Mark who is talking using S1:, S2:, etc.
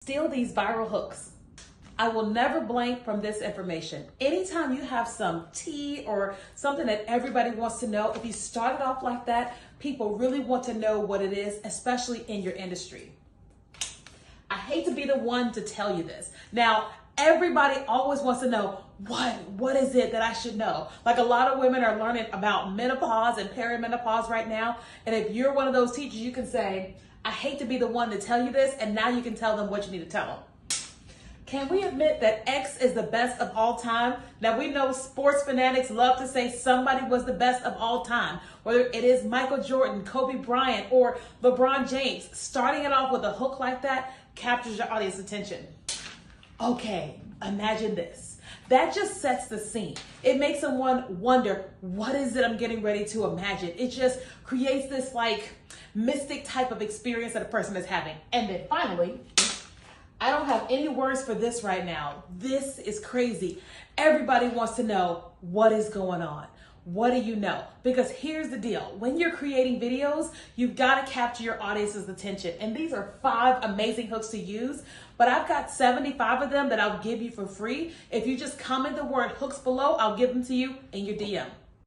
S1: steal these viral hooks. I will never blank from this information. Anytime you have some tea or something that everybody wants to know, if you start it off like that, people really want to know what it is, especially in your industry. I hate to be the one to tell you this. Now, everybody always wants to know, what is it that I should know? Like a lot of women are learning about menopause and perimenopause right now. And if you're one of those teachers, you can say, I hate to be the one to tell you this, and now you can tell them what you need to tell them. Can we admit that X is the best of all time? Now we know sports fanatics love to say somebody was the best of all time, whether it is Michael Jordan, Kobe Bryant, or LeBron James. Starting it off with a hook like that captures your audience attention. Okay, imagine this. That just sets the scene. It makes someone wonder, what is it I'm getting ready to imagine? It just creates this like mystic type of experience that a person is having. And then finally, I don't have any words for this right now. This is crazy. Everybody wants to know what is going on. What do you know? Because here's the deal. When you're creating videos, you've got to capture your audience's attention. And these are 5 amazing hooks to use, but I've got 75 of them that I'll give you for free. If you just comment the word hooks below, I'll give them to you in your DM.